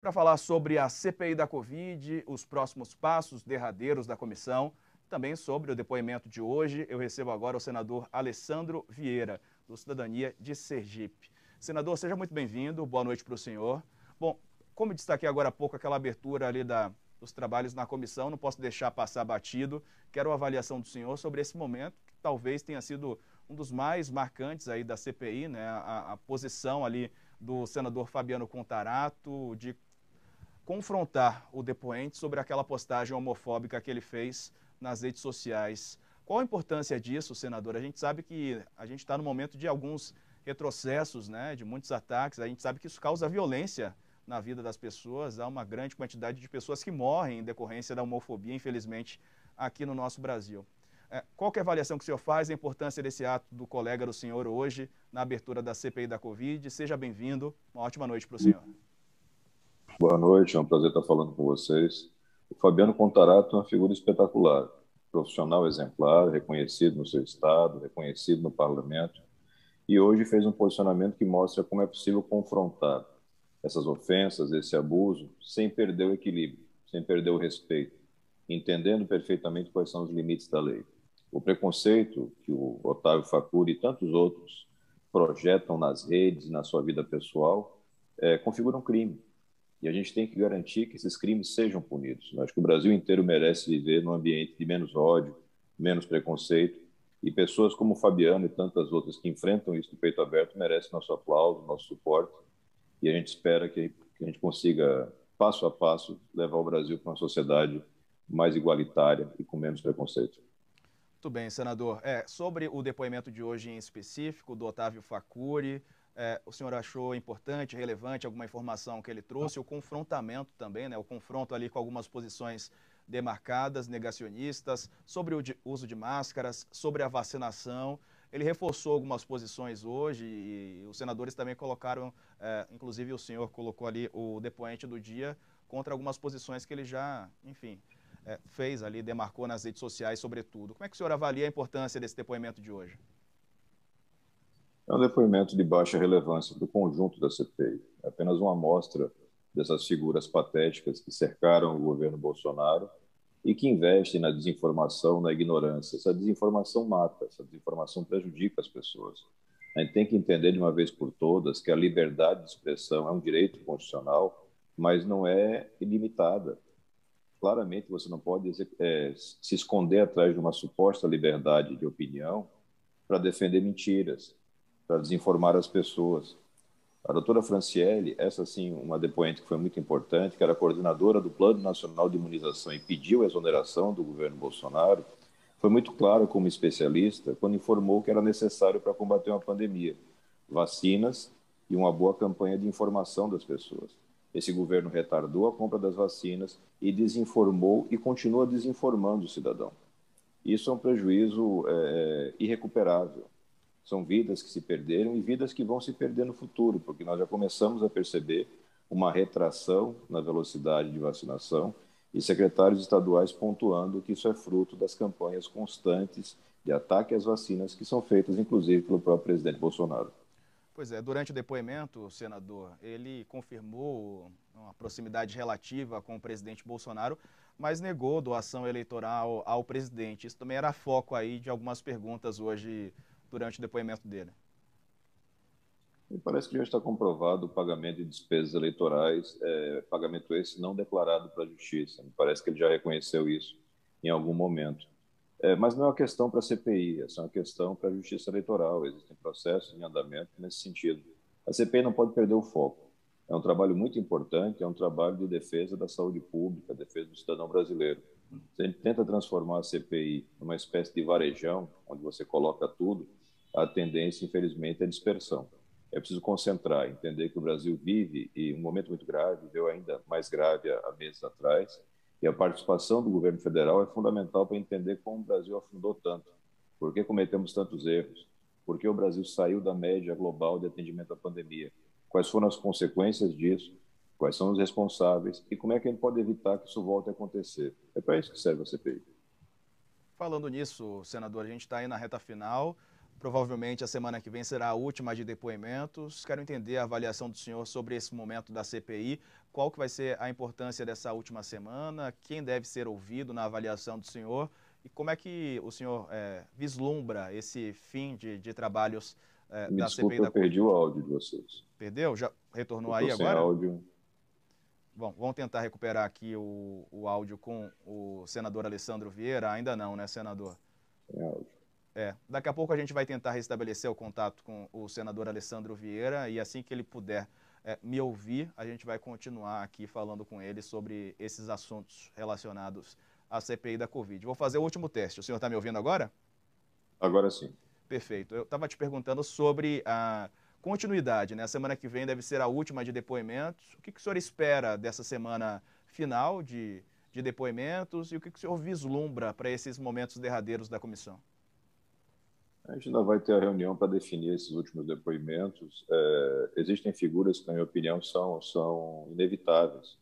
para falar sobre a CPI da Covid, os próximos passos derradeiros da comissão, também sobre o depoimento de hoje. Eu recebo agora o senador Alessandro Vieira, do Cidadania de Sergipe. Senador, seja muito bem-vindo, boa noite para o senhor. Bom, como destaquei agora há pouco aquela abertura ali dos trabalhos na comissão, não posso deixar passar batido. Quero a avaliação do senhor sobre esse momento, que talvez tenha sido um dos mais marcantes aí da CPI, né? A posição ali do senador Fabiano Contarato de confrontar o depoente sobre aquela postagem homofóbica que ele fez nas redes sociais. Qual a importância disso, senador? A gente sabe que a gente está no momento de alguns retrocessos, né, de muitos ataques. A gente sabe que isso causa violência na vida das pessoas. Há uma grande quantidade de pessoas que morrem em decorrência da homofobia, infelizmente, aqui no nosso Brasil. Qual que é a avaliação que o senhor faz da importância desse ato do colega do senhor hoje na abertura da CPI da Covid? Seja bem-vindo. Uma ótima noite para o senhor. Boa noite, é um prazer estar falando com vocês. O Fabiano Contarato é uma figura espetacular, profissional exemplar, reconhecido no seu estado, reconhecido no parlamento, e hoje fez um posicionamento que mostra como é possível confrontar essas ofensas, esse abuso, sem perder o equilíbrio, sem perder o respeito, entendendo perfeitamente quais são os limites da lei. O preconceito que o Otávio Facuri e tantos outros projetam nas redes, na sua vida pessoal, configura um crime. E a gente tem que garantir que esses crimes sejam punidos. Eu acho que o Brasil inteiro merece viver num ambiente de menos ódio, menos preconceito, e pessoas como o Fabiano e tantas outras que enfrentam isso de peito aberto merecem nosso aplauso, nosso suporte, e a gente espera que a gente consiga, passo a passo, levar o Brasil para uma sociedade mais igualitária e com menos preconceito. Muito bem, senador. Sobre o depoimento de hoje em específico, do Otávio Facuri, o senhor achou importante, relevante alguma informação que ele trouxe? O confrontamento também, né? O confronto ali com algumas posições demarcadas, negacionistas, sobre o uso de máscaras, sobre a vacinação. Ele reforçou algumas posições hoje e os senadores também colocaram, inclusive o senhor colocou ali o depoente do dia contra algumas posições que ele já, enfim, fez ali, demarcou nas redes sociais, sobretudo. Como é que o senhor avalia a importância desse depoimento de hoje? É um depoimento de baixa relevância do conjunto da CPI. É apenas uma amostra dessas figuras patéticas que cercaram o governo Bolsonaro e que investem na desinformação, na ignorância. Essa desinformação mata, essa desinformação prejudica as pessoas. A gente tem que entender de uma vez por todas que a liberdade de expressão é um direito constitucional, mas não é ilimitada. Claramente, você não pode se esconder atrás de uma suposta liberdade de opinião para defender mentiras, para desinformar as pessoas. A doutora Franciele, essa sim, uma depoente que foi muito importante, que era coordenadora do Plano Nacional de Imunização e pediu a exoneração do governo Bolsonaro, foi muito clara como especialista quando informou que era necessário para combater uma pandemia, vacinas e uma boa campanha de informação das pessoas. Esse governo retardou a compra das vacinas e desinformou e continua desinformando o cidadão. Isso é um prejuízo irrecuperável. São vidas que se perderam e vidas que vão se perder no futuro, porque nós já começamos a perceber uma retração na velocidade de vacinação e secretários estaduais pontuando que isso é fruto das campanhas constantes de ataque às vacinas que são feitas, inclusive, pelo próprio presidente Bolsonaro. Pois é, durante o depoimento, senador, ele confirmou uma proximidade relativa com o presidente Bolsonaro, mas negou doação eleitoral ao presidente. Isso também era foco aí de algumas perguntas hoje durante o depoimento dele. E parece que já está comprovado o pagamento de despesas eleitorais, pagamento esse não declarado para a Justiça. Me parece que ele já reconheceu isso em algum momento. Mas não é uma questão para a CPI, essa é uma questão para a Justiça Eleitoral. Existem processos em andamento nesse sentido. A CPI não pode perder o foco. É um trabalho muito importante, é um trabalho de defesa da saúde pública, defesa do cidadão brasileiro. Se a gente tenta transformar a CPI numa espécie de varejão, onde você coloca tudo, a tendência, infelizmente, é dispersão. É preciso concentrar, entender que o Brasil vive e um momento muito grave, viveu ainda mais grave há meses atrás, e a participação do governo federal é fundamental para entender como o Brasil afundou tanto, por que cometemos tantos erros, por que o Brasil saiu da média global de atendimento à pandemia, quais foram as consequências disso, quais são os responsáveis e como é que a gente pode evitar que isso volte a acontecer. É para isso que serve a CPI. Falando nisso, senador, a gente está aí na reta final provavelmente a semana que vem será a última de depoimentos. Quero entender a avaliação do senhor sobre esse momento da CPI. Qual que vai ser a importância dessa última semana? Quem deve ser ouvido na avaliação do senhor? E como é que o senhor vislumbra esse fim de trabalhos Me da CPI desculpe, eu da perdi Covid? o áudio de vocês. Perdeu? Já retornou Eu estou aí sem agora? áudio. Bom, vamos tentar recuperar aqui o áudio com o senador Alessandro Vieira. Ainda não, né, senador? Sem áudio. Daqui a pouco a gente vai tentar restabelecer o contato com o senador Alessandro Vieira e assim que ele puder me ouvir, a gente vai continuar aqui falando com ele sobre esses assuntos relacionados à CPI da Covid. Vou fazer o último teste. O senhor está me ouvindo agora? Agora sim. Perfeito. Eu estava te perguntando sobre a continuidade, né? A semana que vem deve ser a última de depoimentos. O que o senhor espera dessa semana final de depoimentos e o que o senhor vislumbra para esses momentos derradeiros da comissão? A gente ainda vai ter a reunião para definir esses últimos depoimentos. Existem figuras que, na minha opinião, são inevitáveis.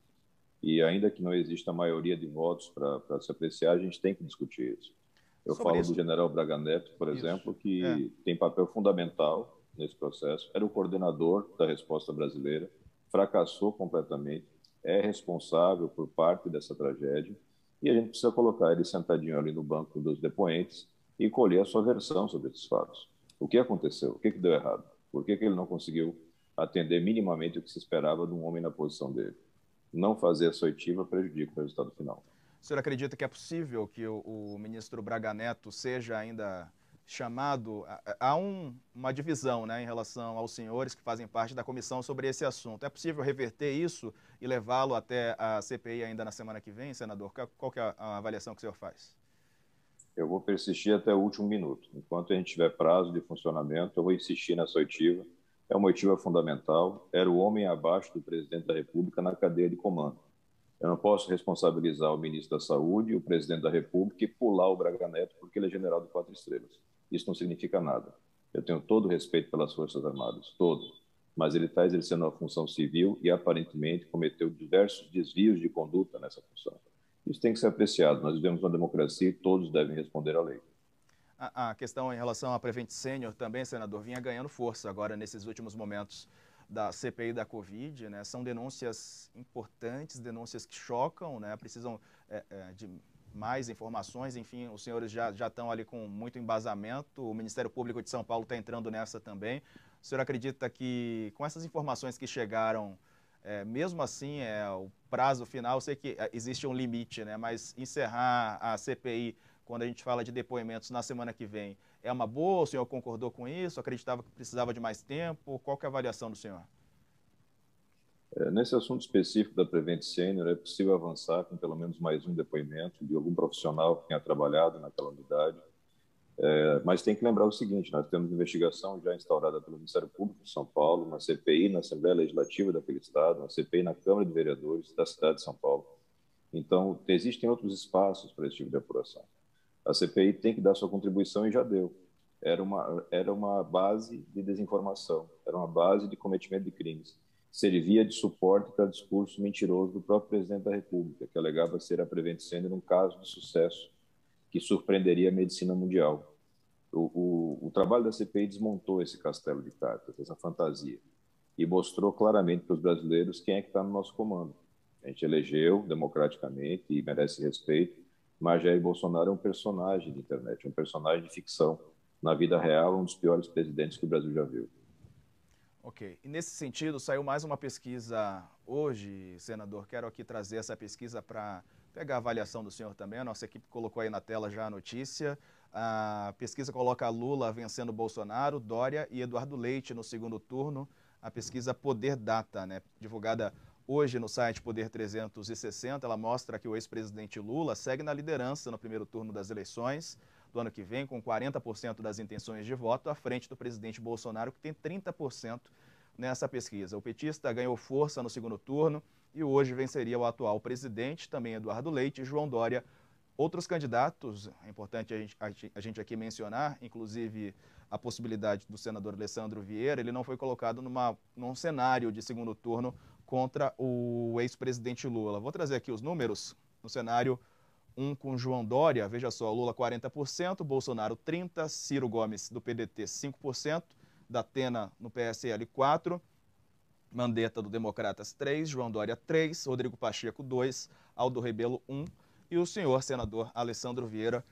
E ainda que não exista maioria de votos para se apreciar, a gente tem que discutir isso. Eu Sobre falo do isso, general Braga Neto, por isso. exemplo, que tem papel fundamental nesse processo. Era o coordenador da resposta brasileira, fracassou completamente, é responsável por parte dessa tragédia. E a gente precisa colocar ele sentadinho ali no banco dos depoentes e colher a sua versão sobre esses fatos. O que aconteceu? O que deu errado? Por que ele não conseguiu atender minimamente o que se esperava de um homem na posição dele? Não fazer essa oitiva prejudica o resultado final. O senhor acredita que é possível que o ministro Braga Neto seja ainda chamado? Há uma divisão, né, em relação aos senhores que fazem parte da comissão sobre esse assunto. É possível reverter isso e levá-lo até a CPI ainda na semana que vem, senador? Qual que é a avaliação que o senhor faz? Eu vou persistir até o último minuto. Enquanto a gente tiver prazo de funcionamento, eu vou insistir nessa oitiva. É uma oitiva fundamental. Era o homem abaixo do presidente da República na cadeia de comando. Eu não posso responsabilizar o ministro da Saúde e o presidente da República e pular o Braga Neto porque ele é general de 4 estrelas. Isso não significa nada. Eu tenho todo o respeito pelas Forças Armadas, todo. Mas ele está exercendo uma função civil e aparentemente cometeu diversos desvios de conduta nessa função. Isso tem que ser apreciado. Nós vivemos uma democracia e todos devem responder à lei. A questão em relação à Prevent Senior também, senador, vinha ganhando força agora nesses últimos momentos da CPI da Covid, né? São denúncias importantes, denúncias que chocam, né? Precisam de mais informações, enfim, os senhores já estão ali com muito embasamento, o Ministério Público de São Paulo está entrando nessa também. O senhor acredita que com essas informações que chegaram, mesmo assim, o prazo final, eu sei que existe um limite, né? Mas encerrar a CPI quando a gente fala de depoimentos na semana que vem, é uma boa? O senhor concordou com isso? Acreditava que precisava de mais tempo? Qual que é a avaliação do senhor? Nesse assunto específico da Prevent Senior, é possível avançar com pelo menos mais um depoimento de algum profissional que tenha trabalhado naquela unidade. Mas tem que lembrar o seguinte: nós temos investigação já instaurada pelo Ministério Público de São Paulo, uma CPI na Assembleia Legislativa daquele estado, uma CPI na Câmara de Vereadores da cidade de São Paulo. Então, existem outros espaços para esse tipo de apuração. A CPI tem que dar sua contribuição e já deu. Era uma base de desinformação, era uma base de cometimento de crimes. Servia de suporte para discurso mentiroso do próprio presidente da República, que alegava ser a Prevent Senior um caso de sucesso que surpreenderia a medicina mundial. O trabalho da CPI desmontou esse castelo de cartas, essa fantasia, e mostrou claramente para os brasileiros quem é que está no nosso comando. A gente elegeu democraticamente e merece respeito, mas Jair Bolsonaro é um personagem de internet, um personagem de ficção. Na vida real, um dos piores presidentes que o Brasil já viu. Ok. E nesse sentido, saiu mais uma pesquisa hoje, senador. Quero aqui trazer essa pesquisa para pegar a avaliação do senhor também. A nossa equipe colocou aí na tela já a notícia. A pesquisa coloca Lula vencendo Bolsonaro, Dória e Eduardo Leite no segundo turno. A pesquisa Poder Data, né, divulgada hoje no site Poder 360, ela mostra que o ex-presidente Lula segue na liderança no primeiro turno das eleições do ano que vem, com 40% das intenções de voto, à frente do presidente Bolsonaro, que tem 30% nessa pesquisa. O petista ganhou força no segundo turno e hoje venceria o atual presidente, também Eduardo Leite e João Dória. Outros candidatos, é importante a gente aqui mencionar, inclusive a possibilidade do senador Alessandro Vieira, ele não foi colocado num cenário de segundo turno contra o ex-presidente Lula. Vou trazer aqui os números no cenário 1 com João Dória, veja só, Lula 40%, Bolsonaro 30%, Ciro Gomes do PDT 5%, Datena no PSL 4%, Mandetta do Democratas 3%, João Dória 3%, Rodrigo Pacheco 2%, Aldo Rebelo 1% e o senhor senador Alessandro Vieira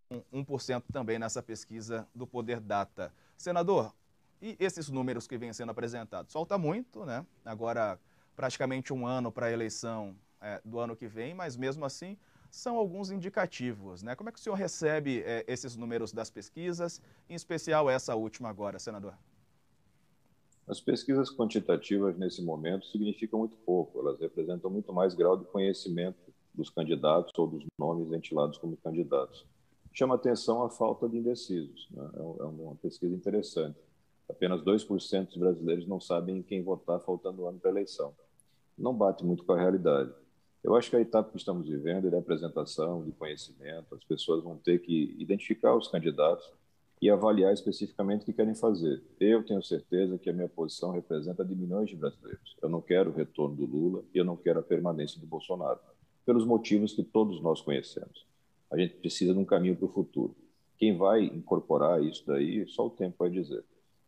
com 1% também nessa pesquisa do Poder Data. Senador, e esses números que vêm sendo apresentados? Falta muito, né? Agora praticamente um ano para a eleição do ano que vem, mas mesmo assim são alguns indicativos, né? Como é que o senhor recebe esses números das pesquisas, em especial essa última agora, senador? As pesquisas quantitativas, nesse momento, significam muito pouco. Elas representam muito mais grau de conhecimento dos candidatos ou dos nomes ventilados como candidatos. Chama atenção a falta de indecisos, né? É uma pesquisa interessante. Apenas 2% dos brasileiros não sabem em quem votar faltando um ano para a eleição. Não bate muito com a realidade. Eu acho que a etapa que estamos vivendo é de apresentação, de conhecimento. As pessoas vão ter que identificar os candidatos e avaliar especificamente o que querem fazer. Eu tenho certeza que a minha posição representa de milhões de brasileiros. Eu não quero o retorno do Lula e eu não quero a permanência do Bolsonaro, pelos motivos que todos nós conhecemos. A gente precisa de um caminho para o futuro. Quem vai incorporar isso daí, só o tempo vai dizer.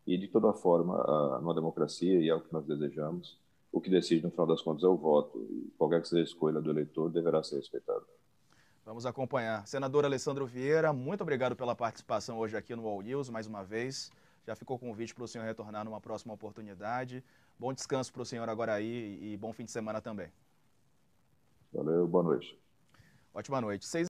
E, de toda forma, numa democracia, e é o que nós desejamos, o que decide, no final das contas, é o voto. E qualquer que seja a escolha do eleitor, deverá ser respeitado. Vamos acompanhar. Senador Alessandro Vieira, muito obrigado pela participação hoje aqui no All News, mais uma vez. Já ficou o convite para o senhor retornar numa próxima oportunidade. Bom descanso para o senhor agora aí e bom fim de semana também. Valeu, boa noite. Ótima noite.